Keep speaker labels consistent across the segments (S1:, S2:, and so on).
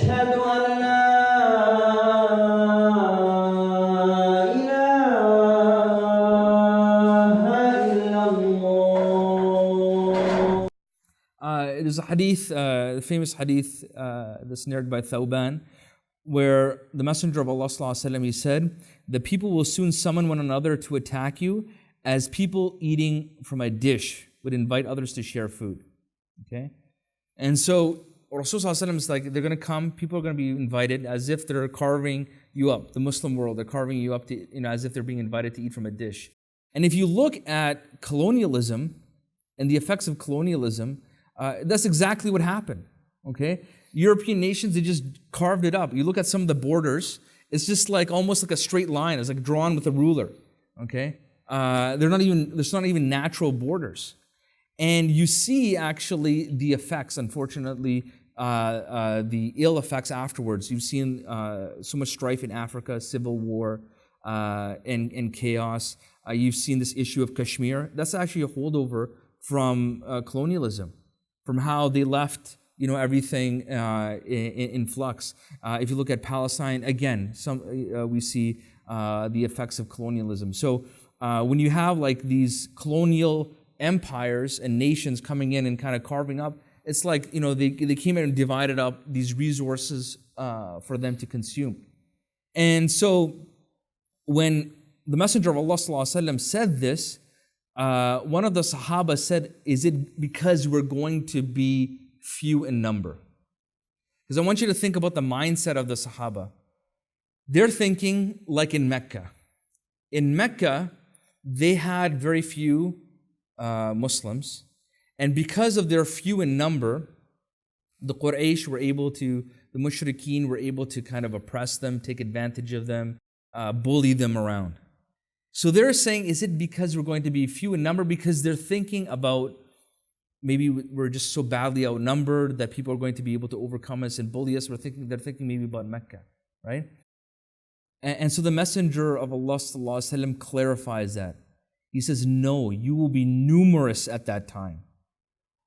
S1: أشهد أن لا إله إلا الله.
S2: It is a hadith, the famous hadith that's narrated by Thawban, where the Messenger of Allah ﷺ, he said, the people will soon summon one another to attack you as people eating from a dish would invite others to share food. Okay? And so Rasulullah ﷺ is like, they're going to come, people are going to be invited as if they're carving you up. The Muslim world, they're carving you up to, as if they're being invited to eat from a dish. And if you look at colonialism and the effects of colonialism, that's exactly what happened. Okay? European nations, they just carved it up. You look at some of the borders, it's just like almost like a straight line. It's like drawn with a ruler. Okay? There's not even natural borders. And you see actually the effects, unfortunately, the ill effects afterwards. You've seen so much strife in Africa, civil war, and chaos. You've seen this issue of Kashmir. That's actually a holdover from colonialism, from how they left everything in flux. If you look at Palestine, again, we see the effects of colonialism. So when you have like these colonial empires and nations coming in and kind of carving up, it's like, they came in and divided up these resources for them to consume. And so when the Messenger of Allah ﷺ said this, one of the Sahaba said, is it because we're going to be few in number? Because I want you to think about the mindset of the Sahaba. They're thinking like in Mecca. In Mecca, they had very few Muslims, and because of their few in number, the Quraysh the Mushrikeen were able to kind of oppress them, take advantage of them, bully them around. So they're saying, is it because we're going to be few in number? Because they're thinking about maybe we're just so badly outnumbered that people are going to be able to overcome us and bully us. They're thinking maybe about Mecca, right? And so the Messenger of Allah ﷺ clarifies that. He says, no, you will be numerous at that time.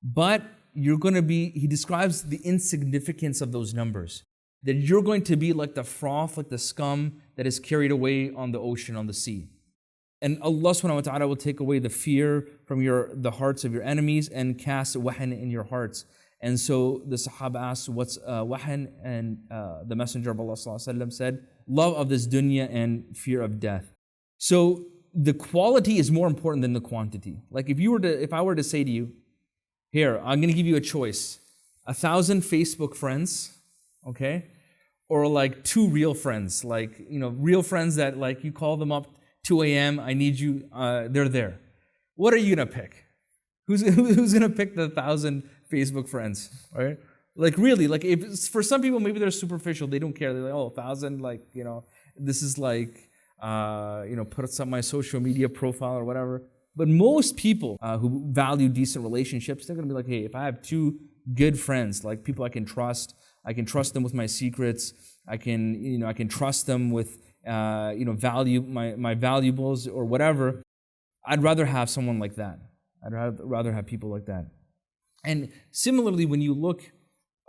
S2: But you're going to be, he describes the insignificance of those numbers. That you're going to be like the froth, like the scum that is carried away on the ocean, on the sea. And Allah subhanahu wa ta'ala will take away the fear from the hearts of your enemies and cast wahan in your hearts. And so the Sahaba asked, what's wahan? And the Messenger of Allah said, love of this dunya and fear of death. So the quality is more important than the quantity. Like if I were to say to you, here, I'm going to give you a choice. 1,000 Facebook friends, okay? Or like 2 real friends, like, real friends that like you call them up 2 a.m., I need you, they're there. What are you going to pick? Who's going to pick the 1,000 Facebook friends, right? Like really, like if for some people, maybe they're superficial, they don't care. They're like, 1,000, like, this is like, put it on my social media profile or whatever. But most people who value decent relationships, they're going to be like, hey, if I have 2 good friends, like people I can trust them with my secrets, I can trust them with, value my valuables or whatever. I'd rather have someone like that. I'd rather have people like that. And similarly, when you look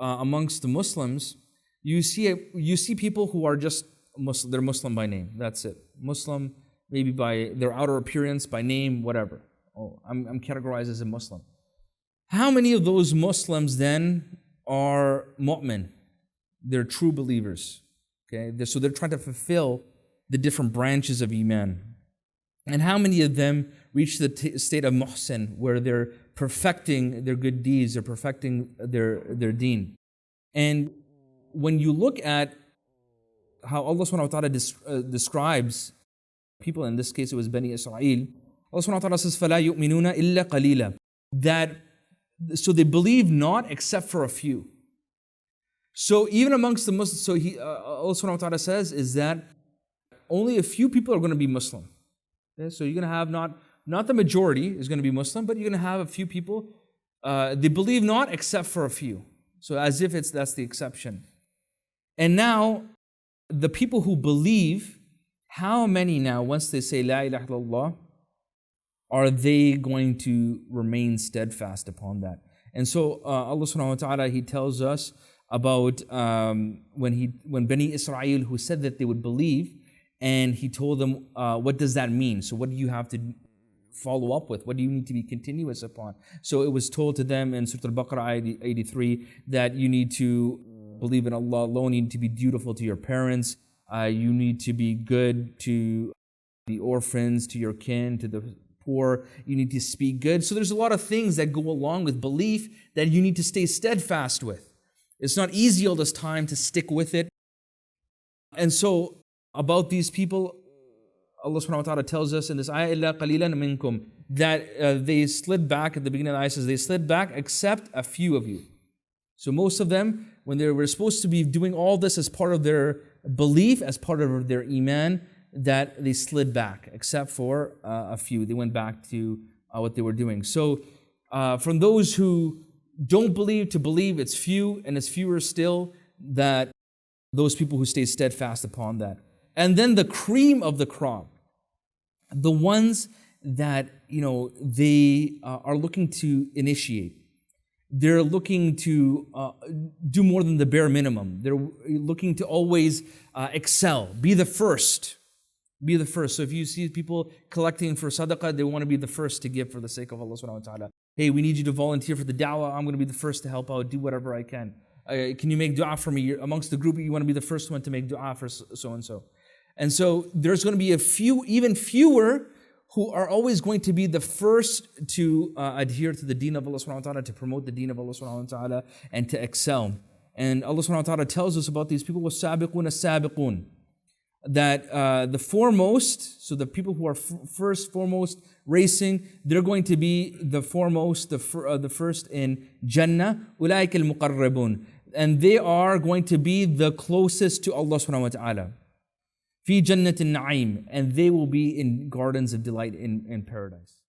S2: amongst the Muslims, you see people who are just Muslim. They're Muslim by name. That's it. Muslim, maybe by their outer appearance, by name, whatever. Oh, I'm categorized as a Muslim. How many of those Muslims then are mu'min? They're true believers. Okay, so they're trying to fulfill the different branches of Iman. And how many of them reach the state of muhsin, where they're perfecting their good deeds, they're perfecting their deen? And when you look at how Allah subhanahu wa ta'ala describes people, in this case it was Bani Israel, Allah subhanahu wa ta'ala says, فَلَا يُؤْمِنُونَ إِلَّا قَلِيلًا. So they believe not except for a few. So even amongst the Muslims, Allah subhanahu wa ta'ala says is that only a few people are going to be Muslim. Okay? So you're going to have not the majority is going to be Muslim, but you're going to have a few people, they believe not except for a few. So as if that's the exception. And now, the people who believe, how many now, once they say La ilaha illallah, are they going to remain steadfast upon that? And so Allah subhanahu wa ta'ala, He tells us about when Bani Israel, who said that they would believe, and he told them, what does that mean? So what do you have to follow up with? What do you need to be continuous upon? So it was told to them in Surah Al-Baqarah 83 that you need to believe in Allah alone, you need to be dutiful to your parents, you need to be good to the orphans, to your kin, to the poor, you need to speak good. So there's a lot of things that go along with belief that you need to stay steadfast with. It's not easy all this time to stick with it. And so about these people, Allah subhanahu wa ta'ala tells us in this ayah, إِلَّا قَلِيلًا مِنْكُمْ, that they slid back. At the beginning of the ayah says, they slid back except a few of you. So most of them, when they were supposed to be doing all this as part of their belief, as part of their iman, that they slid back, except for a few. They went back to what they were doing. So from those who don't believe to believe, it's few, and it's fewer still that those people who stay steadfast upon that. And then the cream of the crop, the ones that, they are looking to initiate. They're looking to do more than the bare minimum. They're looking to always excel, be the first. Be the first. So if you see people collecting for sadaqah, they want to be the first to give for the sake of Allah subhanahu wa ta'ala. Hey, we need you to volunteer for the da'wah. I'm going to be the first to help out, do whatever I can. Can you make dua for me? You're amongst the group, you want to be the first one to make dua for so-and-so. And so there's going to be a few, even fewer, who are always going to be the first to adhere to the deen of Allah subhanahu wa ta'ala, to promote the deen of Allah subhanahu wa ta'ala, and to excel. And Allah subhanahu wa ta'ala tells us about these people, وَالسَّابِقُونَ السَّابِقُونَ, that the foremost, so the people who are foremost racing, they're going to be the foremost, the first in Jannah, أُولَٰئِكَ الْمُقَرَّبُونَ, and they are going to be the closest to Allah subhanahu wa ta'ala. في جنة النعيم, and they will be in gardens of delight in paradise.